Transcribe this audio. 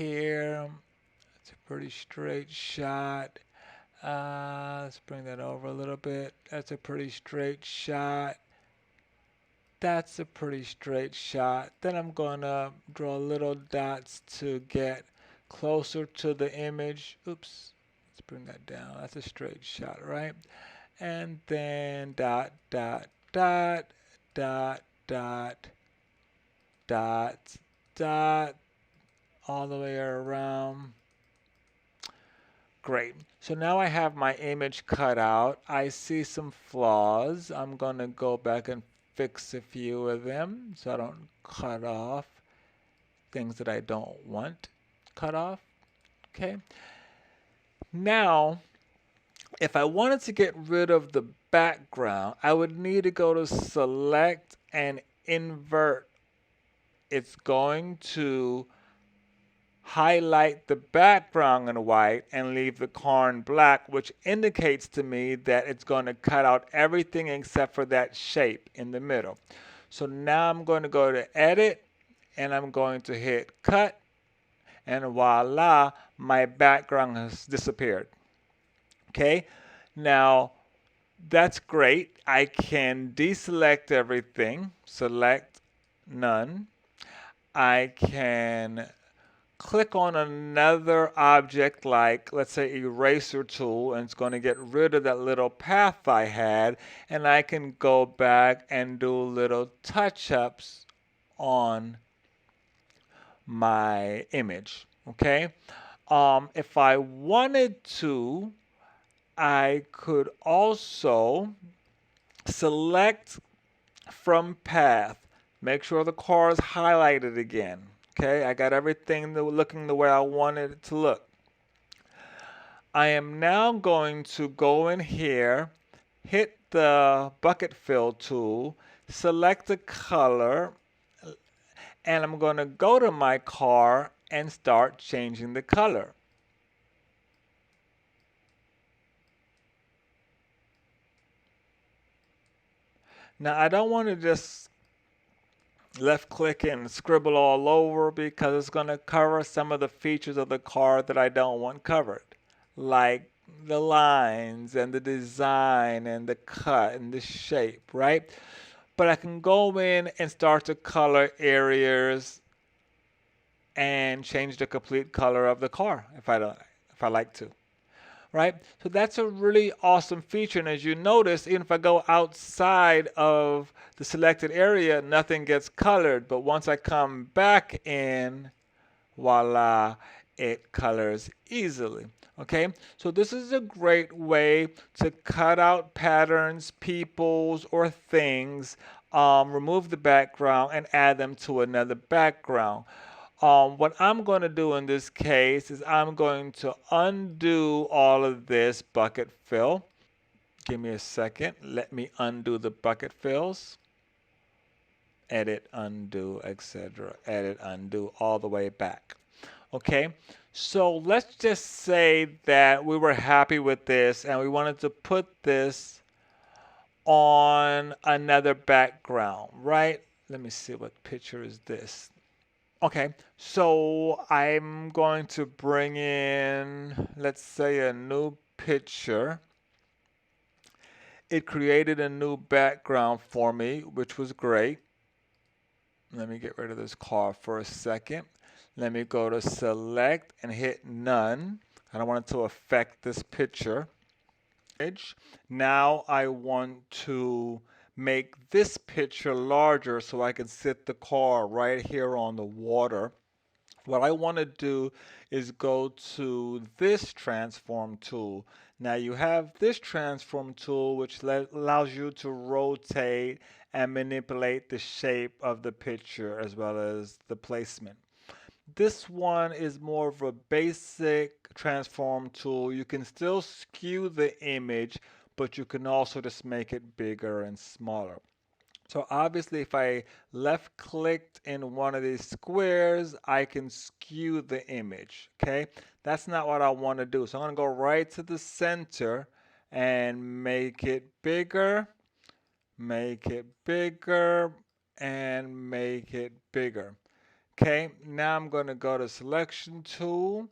here. It's a pretty straight shot. Let's bring that over a little bit. That's a pretty straight shot. That's a pretty straight shot. Then I'm going to draw little dots to get closer to the image. Oops, let's bring that down. That's a straight shot, right? And then dot, dot, dot, dot, dot, dot, dot, all the way around. Great. So now I have my image cut out. I see some flaws. I'm going to go back and fix a few of them so I don't cut off things that I don't want cut off. Okay. Now, if I wanted to get rid of the background, I would need to go to select and invert. It's going to highlight the background in white and leave the car in black, which indicates to me that it's going to cut out everything except for that shape in the middle. So now I'm going to go to edit and I'm going to hit cut, and voila, my background has disappeared. Okay, now that's great. I can deselect everything, select none. I can click on another object like, let's say, eraser tool, and it's going to get rid of that little path I had, and I can go back and do little touch-ups on my image. Okay, if I wanted to, I could also select from path, make sure the car is highlighted again. Okay, I got everything looking the way I wanted it to look. I am now going to go in here, hit the bucket fill tool, select the color, and I'm going to go to my car and start changing the color. Now I don't want to just left click and scribble all over because it's going to cover some of the features of the car that I don't want covered, like the lines and the design and the cut and the shape, right? But I can go in and start to color areas and change the complete color of the car if I like to. Right? So that's a really awesome feature. And as you notice, even if I go outside of the selected area, nothing gets colored. But once I come back in, voila, it colors easily. Okay, so this is a great way to cut out patterns, peoples, or things, remove the background, and add them to another background. What I'm going to do in this case is I'm going to undo all of this bucket fill. Give me a second. Let me undo the bucket fills. Edit, undo, etc. Edit, undo, all the way back. Okay, so let's just say that we were happy with this and we wanted to put this on another background, right? Let me see, what picture is this? Okay, so I'm going to bring in, let's say, a new picture. It created a new background for me, which was great. Let me get rid of this car for a second. Let me go to select and hit none. I don't want it to affect this picture. Now I want to make this picture larger so I can sit the car right here on the water. What I want to do is go to this transform tool. Now you have this transform tool which allows you to rotate and manipulate the shape of the picture as well as the placement. This one is more of a basic transform tool. You can still skew the image, but you can also just make it bigger and smaller. So obviously if I left clicked in one of these squares, I can skew the image, okay? That's not what I want to do. So I'm going to go right to the center and make it bigger, and make it bigger. Okay, now I'm going to go to selection tool